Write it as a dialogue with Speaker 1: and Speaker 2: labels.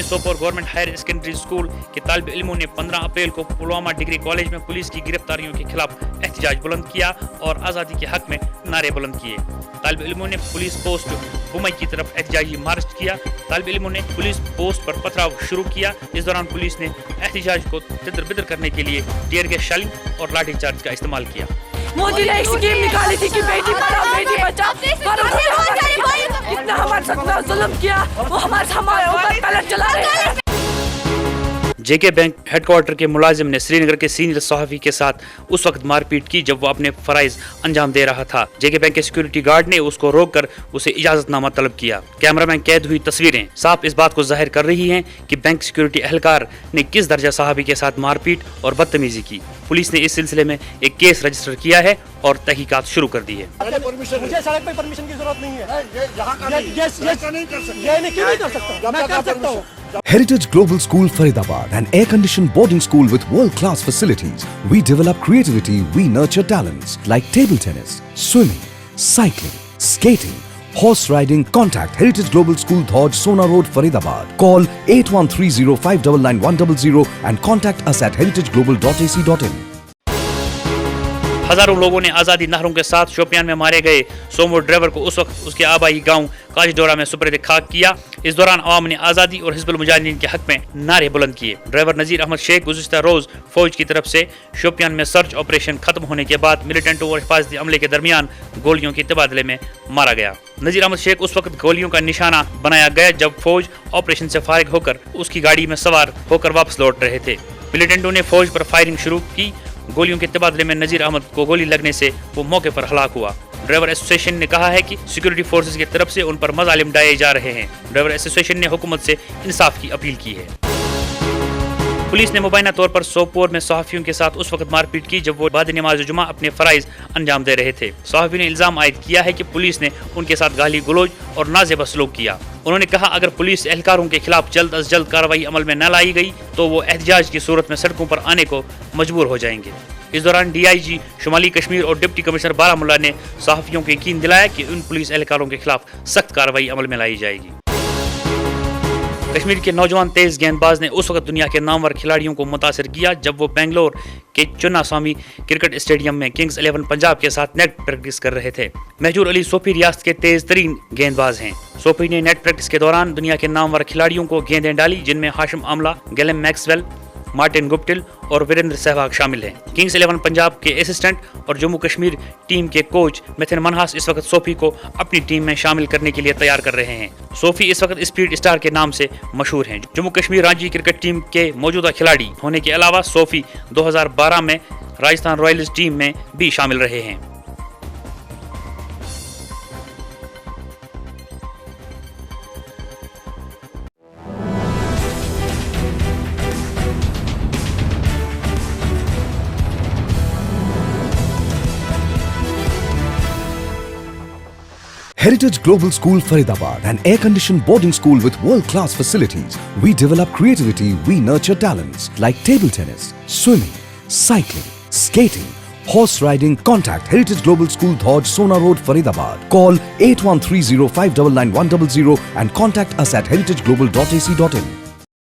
Speaker 1: Sopore government higher secondary school के तालिब इल्मों ने 15 अप्रैल को पुलवामा डिग्री कॉलेज में पुलिस की गिरफ्तारियों के खिलाफ एहतजाज बुलंद किया और आज़ादी के हक में नारे बुलंद किए। तालिब इल्मों ने पुलिस पोस्ट बुमई की तरफ एहतजाजी मार्च किया। तालिब इल्मों ने पुलिस पोस्ट पर पथराव शुरू किया। इस दौरान पुलिस ने एहतजाज को तितर-बितर करने के लिए टीयर गैस शेलिंग और लाठीचार्ज का इस्तेमाल किया।
Speaker 2: मोदी ने एक स्कीम निकाली थी कि बेटी पढ़ाओ बेटी बचाओ, पर इतना हमारे साथ जुल्म किया, वो हमारे ऊपर पलट चला रहे हैं।
Speaker 1: जेके बैंक हेडक्वार्टर के मुलाजिम ने श्रीनगर के सीनियर सहाफ़ी के साथ उस वक्त मारपीट की जब वो अपने फराइज अंजाम दे रहा था। जेके बैंक के सिक्योरिटी गार्ड ने उसको रोककर उसे इजाजतनामा तलब किया। कैमरा में कैद हुई तस्वीरें साफ इस बात को जाहिर कर रही हैं कि बैंक सिक्योरिटी एहलकार ने किस दर्जा सहाफ़ी के साथ मारपीट और बदतमीजी की। पुलिस ने इस सिलसिले में एक केस रजिस्टर किया है और तहकीकात शुरू कर दी है।
Speaker 3: मुझे सड़क पे परमिशन की जरूरत नहीं है, ये नहीं कर सकता, मैं कर सकता हूँ।
Speaker 4: Heritage Global School Faridabad, an air-conditioned boarding school with world-class facilities. We develop creativity, we nurture talents like table tennis, swimming, cycling, skating, horse riding. Contact Heritage Global School, Dhauj, Sona Road, Faridabad. Call 8130599100 and contact us at heritageglobal.ac.in.
Speaker 1: हजारों लोगों ने आज़ादी नारों के साथ शोपियान में मारे गए सोमो ड्राइवर को उस वक्त उसके आबाई गांव काजडोरा में सुपुर्द खाक किया। इस दौरान अवाम ने आज़ादी और हिज़्बुल मुजाहिदीन के हक में नारे बुलंद किए। ड्राइवर नज़ीर अहमद शेख गुज़िश्ता रोज़ फौज की तरफ से शोपियान में सर्च ऑपरेशन खत्म होने के बाद मिलिटेंटों और हिफाजती अमले के दरमियान गोलियों के तबादले में मारा गया। नज़ीर अहमद शेख उस वक्त गोलियों का निशाना बनाया गया जब फौज ऑपरेशन से फारिग होकर उसकी गाड़ी में सवार होकर वापस लौट रहे थे। मिलिटेंटों ने फौज पर फायरिंग शुरू की। गोलियों के तबादले में नज़ीर अहमद को गोली लगने से वो मौके पर हलाक हुआ। ड्राइवर एसोसिएशन ने कहा है कि सिक्योरिटी फोर्सेस की तरफ से उन पर मजालिम ढाए जा रहे हैं। ड्राइवर एसोसिएशन ने हुकूमत से इंसाफ की अपील की है। पुलिस ने मुबैना तौर पर सोपोर में सहाफ़ियों के साथ उस वक्त मारपीट की जब वो बाद नमाज जुमा अपने फराइज अंजाम दे रहे थे। सहाफ़ी ने इल्ज़ाम आयद किया है कि पुलिस ने उनके साथ गाली गलौज और नाज़ेबा सलूक किया। उन्होंने कहा अगर पुलिस एहलकारों के खिलाफ जल्द अज जल्द कार्रवाई अमल में न लाई गई तो वो एहतजाज की सूरत में सड़कों पर आने को मजबूर हो जाएंगे। इस दौरान DIG शुमाली कश्मीर और डिप्टी कमिश्नर बारामुल्ला ने सहाफ़ियों को यकीन दिलाया कि उन पुलिस एहलकारों के खिलाफ सख्त कार्रवाई अमल में लाई जाएगी। कश्मीर के नौजवान तेज गेंदबाज ने उस वक्त दुनिया के नामवर खिलाड़ियों को मुतासिर किया जब वो बेंगलोर के चुन्नास्वामी क्रिकेट स्टेडियम में किंग्स 11 पंजाब के साथ नेट प्रैक्टिस कर रहे थे। महजूर अली सोफी रियासत के तेज तरीन गेंदबाज हैं। सोफी ने नेट प्रैक्टिस के दौरान दुनिया के नामवर खिलाड़ियों को गेंदें डाली जिनमें Hashim Amla, Glenn Maxwell, Martin Guptill और वीरेंद्र सहवाग शामिल हैं। किंग्स 11 पंजाब के असिस्टेंट और जम्मू कश्मीर टीम के कोच मिथिन मनहास इस वक्त सोफी को अपनी टीम में शामिल करने के लिए तैयार कर रहे हैं। सोफी इस वक्त स्पीड स्टार के नाम से मशहूर हैं। जम्मू कश्मीर रांची क्रिकेट टीम के मौजूदा खिलाड़ी होने के अलावा सोफी 2012 में राजस्थान रॉयल्स टीम में भी शामिल रहे हैं।
Speaker 4: Heritage Global School Faridabad, an air-conditioned boarding school with world-class facilities. We develop creativity, we nurture talents like table tennis, swimming, cycling, skating, horse riding. Contact Heritage Global School, Dhauj, Sona Road, Faridabad. Call 8130599100 and contact us at heritageglobal.ac.in.